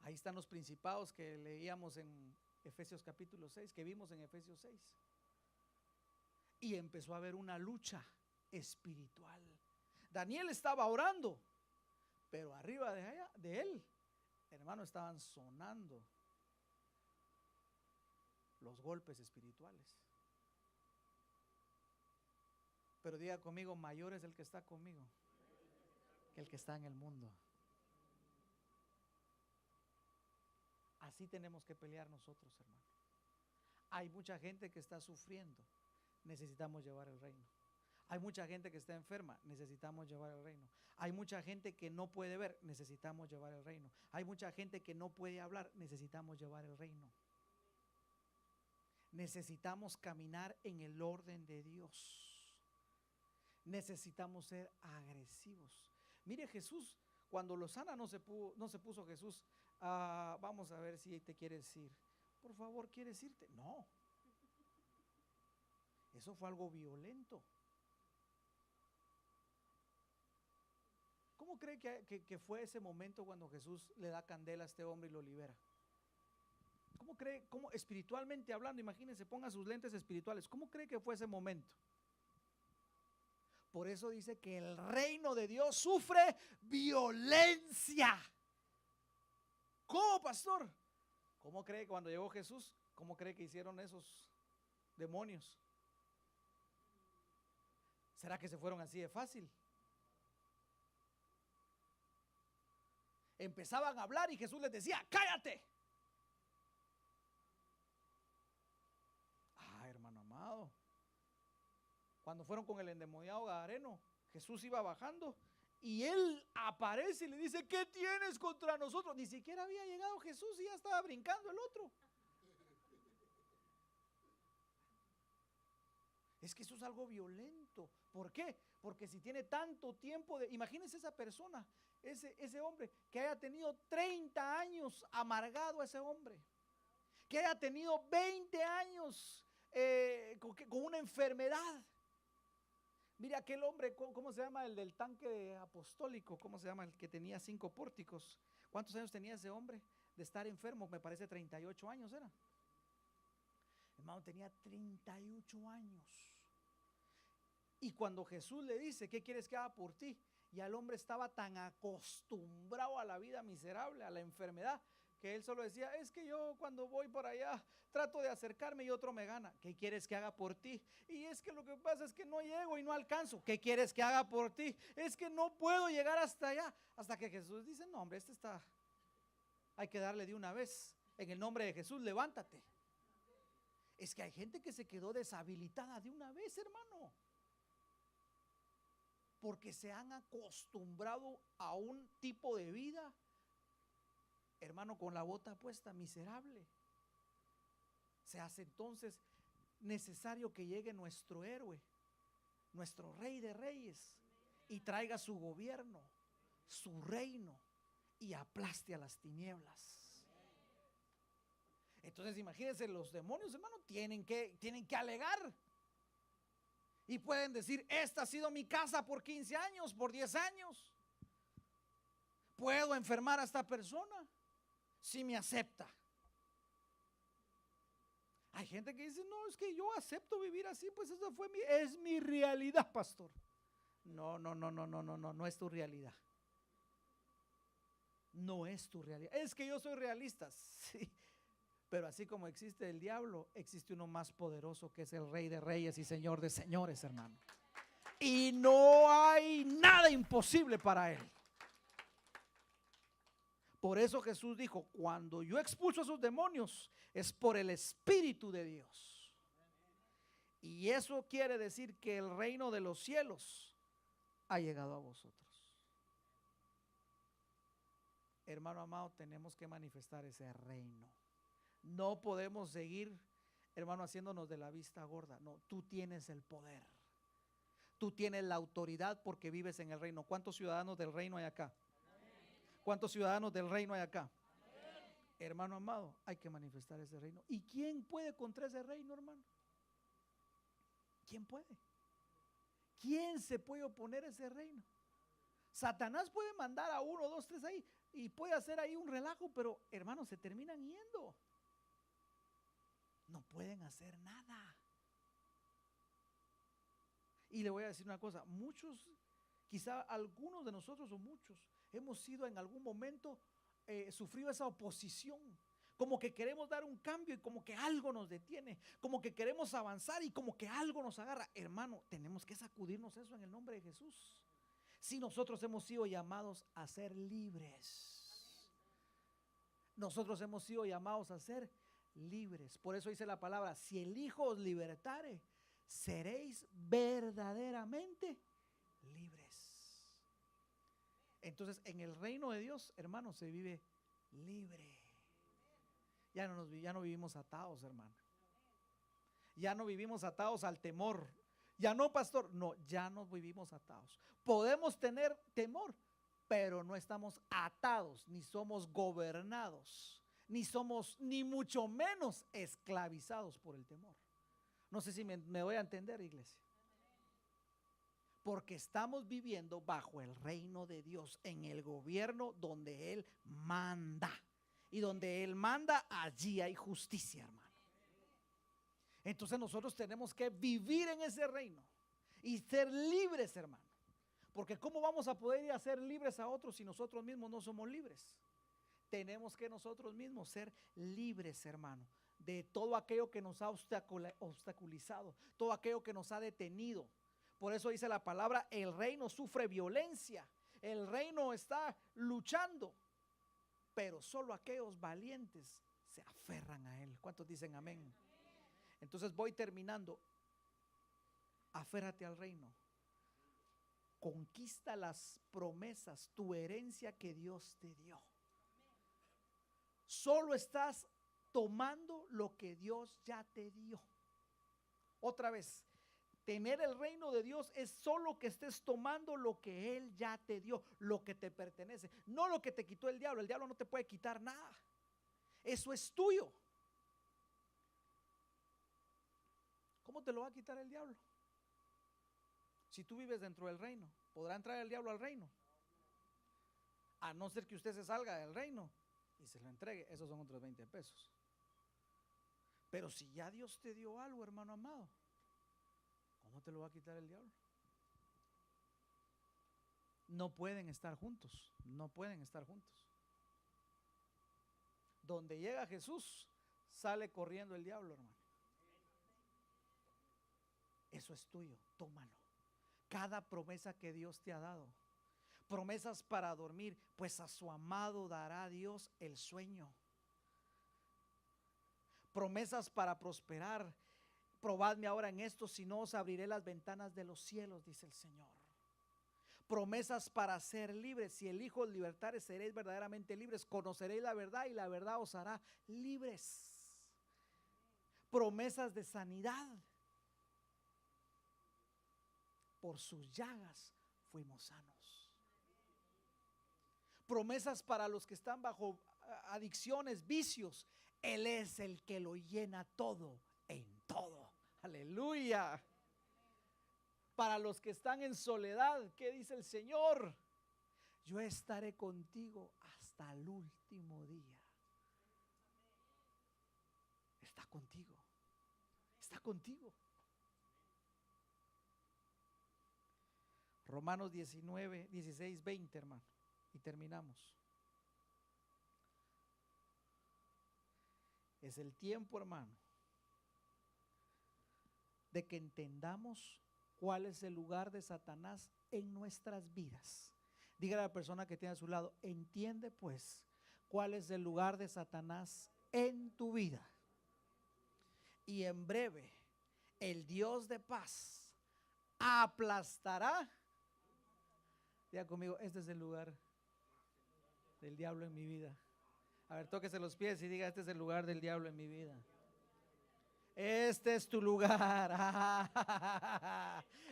Speaker 1: Ahí están los principados que leíamos en Efesios capítulo 6, que vimos en Efesios 6. Y empezó a haber una lucha espiritual. Daniel estaba orando, pero arriba de él, hermano, estaban sonando los golpes espirituales. Pero diga conmigo: mayor es el que está conmigo que el que está en el mundo. Así tenemos que pelear nosotros, hermano. Hay mucha gente que está sufriendo, necesitamos llevar el reino. Hay mucha gente que está enferma, necesitamos llevar el reino. Hay mucha gente que no puede ver, necesitamos llevar el reino. Hay mucha gente que no puede hablar, necesitamos llevar el reino. Necesitamos caminar en el orden de Dios. Necesitamos ser agresivos. Mire, Jesús, cuando lo sana, no se puso Jesús: vamos a ver si te quieres ir. Por favor, ¿quieres irte? No. Eso fue algo violento. ¿Cómo cree que fue ese momento cuando Jesús le da candela a este hombre y lo libera? ¿Cómo cree, cómo espiritualmente hablando, imagínense, ponga sus lentes espirituales, cómo cree que fue ese momento? Por eso dice que el reino de Dios sufre violencia. ¿Cómo, pastor? ¿Cómo cree que cuando llegó Jesús, cómo cree que hicieron esos demonios? ¿Será que se fueron así de fácil? Empezaban a hablar y Jesús les decía: cállate. Hermano amado, cuando fueron con el endemoniado gadareno, Jesús iba bajando y él aparece y le dice: ¿qué tienes contra nosotros? Ni siquiera había llegado Jesús y ya estaba brincando el otro. Es que eso es algo violento. ¿Por qué? Porque si tiene tanto tiempo imagínense esa persona, ese hombre que haya tenido 30 años amargado, a ese hombre que haya tenido 20 años con una enfermedad. Mira aquel hombre, ¿cómo se llama? El del tanque apostólico, ¿cómo se llama? El que tenía 5 pórticos. ¿Cuántos años tenía ese hombre de estar enfermo? Me parece 38 años era. Hermano, tenía 38 años. Y cuando Jesús le dice: ¿qué quieres que haga por ti? Ya el hombre estaba tan acostumbrado a la vida miserable, a la enfermedad, que él solo decía, es que yo cuando voy por allá trato de acercarme y otro me gana. ¿Qué quieres que haga por ti? Y es que lo que pasa es que no llego y no alcanzo. ¿Qué quieres que haga por ti? Es que no puedo llegar hasta allá. Hasta que Jesús dice, no hombre, hay que darle de una vez. En el nombre de Jesús, levántate. Es que hay gente que se quedó deshabilitada de una vez, hermano, porque se han acostumbrado a un tipo de vida, hermano, con la bota puesta, miserable. Se hace entonces necesario que llegue nuestro héroe, nuestro Rey de Reyes, y traiga su gobierno, su reino, y aplaste a las tinieblas. Entonces imagínense, los demonios, hermano, tienen que alegar. Y pueden decir, esta ha sido mi casa por 15 años, por 10 años. ¿Puedo enfermar a esta persona? Si me acepta. Hay gente que dice, no, es que yo acepto vivir así, pues eso es mi realidad, pastor. No es tu realidad. No es tu realidad. Es que yo soy realista, sí. Pero así como existe el diablo, existe uno más poderoso que es el Rey de Reyes y Señor de Señores, hermano. Y no hay nada imposible para él. Por eso Jesús dijo, cuando yo expulso a esos demonios, es por el Espíritu de Dios. Y eso quiere decir que el reino de los cielos ha llegado a vosotros. Hermano amado, tenemos que manifestar ese reino. No podemos seguir, hermano, haciéndonos de la vista gorda. No, tú tienes el poder. Tú tienes la autoridad porque vives en el reino. ¿Cuántos ciudadanos del reino hay acá? ¿Cuántos ciudadanos del reino hay acá? Hermano amado, hay que manifestar ese reino. ¿Y quién puede contra ese reino, hermano? ¿Quién puede? ¿Quién se puede oponer a ese reino? Satanás puede mandar a 1, 2, 3 ahí y puede hacer ahí un relajo, pero hermanos, se terminan yendo. No pueden hacer nada. Y le voy a decir una cosa, muchos, quizá algunos de nosotros o muchos, hemos sido en algún momento, sufrido esa oposición, como que queremos dar un cambio y como que algo nos detiene, como que queremos avanzar y como que algo nos agarra. Hermano, tenemos que sacudirnos eso en el nombre de Jesús. Si nosotros hemos sido llamados a ser libres, nosotros hemos sido llamados a ser libres. Por eso dice la palabra, si el Hijo os libertare, seréis verdaderamente libres. Entonces en el reino de Dios, hermano, se vive libre. Ya no vivimos atados, hermano. Ya no vivimos atados al temor. Ya no, pastor, no, ya no vivimos atados. Podemos tener temor, pero no estamos atados, ni somos gobernados, ni mucho menos esclavizados por el temor. No sé si me voy a entender, iglesia. Porque estamos viviendo bajo el reino de Dios, en el gobierno donde Él manda. Y donde Él manda, allí hay justicia, hermano. Entonces nosotros tenemos que vivir en ese reino y ser libres, hermano. Porque ¿cómo vamos a poder ir a ser libres a otros si nosotros mismos no somos libres? Tenemos que nosotros mismos ser libres, hermano, de todo aquello que nos ha obstaculizado, todo aquello que nos ha detenido. Por eso dice la palabra, el reino sufre violencia, el reino está luchando, pero solo aquellos valientes se aferran a él. ¿Cuántos dicen amén? Entonces voy terminando. Aférrate al reino. Conquista las promesas, tu herencia que Dios te dio. Solo estás tomando lo que Dios ya te dio. Otra vez, tener el reino de Dios es solo que estés tomando lo que Él ya te dio, lo que te pertenece, no lo que te quitó el diablo. El diablo no te puede quitar nada. Eso es tuyo. ¿Cómo te lo va a quitar el diablo? Si tú vives dentro del reino, ¿podrá entrar el diablo al reino? A no ser que usted se salga del reino y se lo entregue, esos son otros 20 pesos. Pero si ya Dios te dio algo, hermano amado, ¿cómo te lo va a quitar el diablo? no pueden estar juntos, no pueden estar juntos. Donde llega Jesús, sale corriendo el diablo, hermano. Eso es tuyo, tómalo. Cada promesa que Dios te ha dado, promesas para dormir, pues a su amado dará Dios el sueño. Promesas para prosperar, probadme ahora en esto, si no os abriré las ventanas de los cielos, dice el Señor. Promesas para ser libres, si el Hijo os libertare, seréis verdaderamente libres, conoceréis la verdad y la verdad os hará libres. Promesas de sanidad, por sus llagas fuimos sanos. Promesas para los que están bajo adicciones, vicios, Él es el que lo llena todo en todo. Aleluya. Para los que están en soledad, ¿qué dice el Señor? Yo estaré contigo hasta el último día. Está contigo. Está contigo. Romanos 19, 16, 20, hermano. Y terminamos. Es el tiempo, hermano, de que entendamos cuál es el lugar de Satanás en nuestras vidas. Dígale a la persona que tiene a su lado, entiende pues cuál es el lugar de Satanás en tu vida. Y en breve, el Dios de paz aplastará. Diga conmigo, este es el lugar del diablo en mi vida. A ver, tóquese los pies y diga, este es el lugar del diablo en mi vida. Este es tu lugar.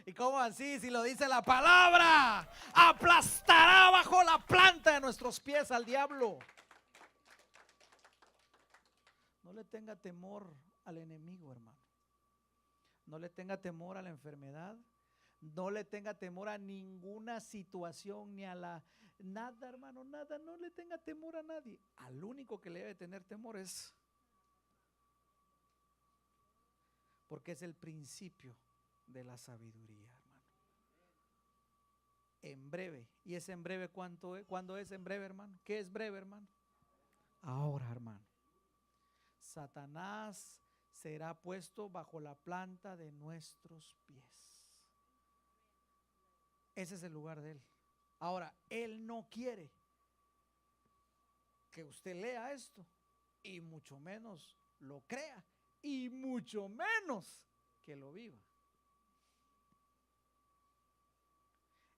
Speaker 1: ¿Y cómo así? Si lo dice la palabra, aplastará bajo la planta de nuestros pies al diablo. No le tenga temor al enemigo, hermano. No le tenga temor a la enfermedad. No le tenga temor a ninguna situación ni a la nada, hermano, nada. No le tenga temor a nadie. Al único que le debe tener temor es, porque es el principio de la sabiduría, hermano. En breve. ¿Y es en breve cuánto es? ¿Cuándo es en breve, hermano? ¿Qué es breve, hermano? Ahora, hermano. Satanás será puesto bajo la planta de nuestros pies. Ese es el lugar de él. Ahora, él no quiere que usted lea esto y mucho menos lo crea y mucho menos que lo viva.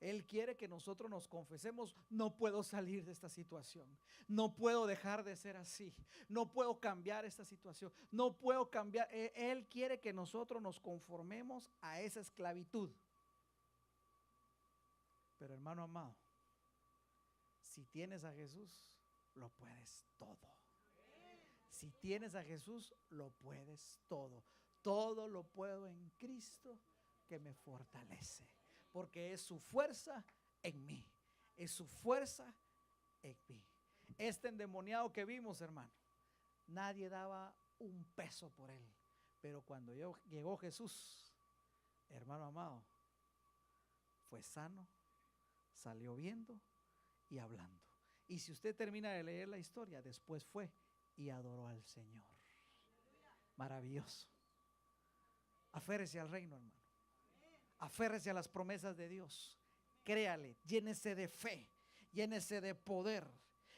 Speaker 1: Él quiere que nosotros nos confesemos, no puedo salir de esta situación, no puedo dejar de ser así, no puedo cambiar esta situación, no puedo cambiar. Él quiere que nosotros nos conformemos a esa esclavitud. Pero hermano amado, si tienes a Jesús, lo puedes todo. Si tienes a Jesús, lo puedes todo. Todo lo puedo en Cristo que me fortalece. Porque es su fuerza en mí. Es su fuerza en mí. Este endemoniado que vimos, hermano, nadie daba un peso por él. Pero cuando llegó Jesús, hermano amado, fue sano, salió viendo y hablando. Y si usted termina de leer la historia, después fue y adoró al Señor. Maravilloso. Aférrese al reino, hermano. Aférrese a las promesas de Dios. Créale, llénese de fe, llénese de poder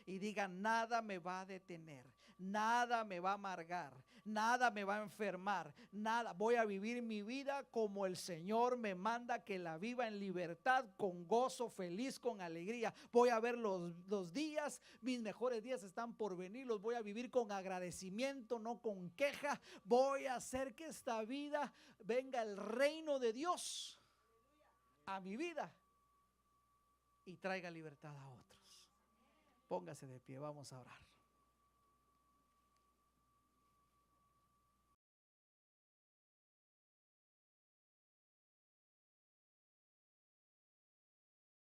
Speaker 1: y diga, nada me va a detener, nada me va a amargar, nada me va a enfermar, nada. Voy a vivir mi vida como el Señor me manda que la viva, en libertad, con gozo, feliz, con alegría. Voy a ver los días, mis mejores días están por venir, los voy a vivir con agradecimiento, no con queja. Voy a hacer que esta vida venga el reino de Dios a mi vida y traiga libertad a otros. Póngase de pie, vamos a orar.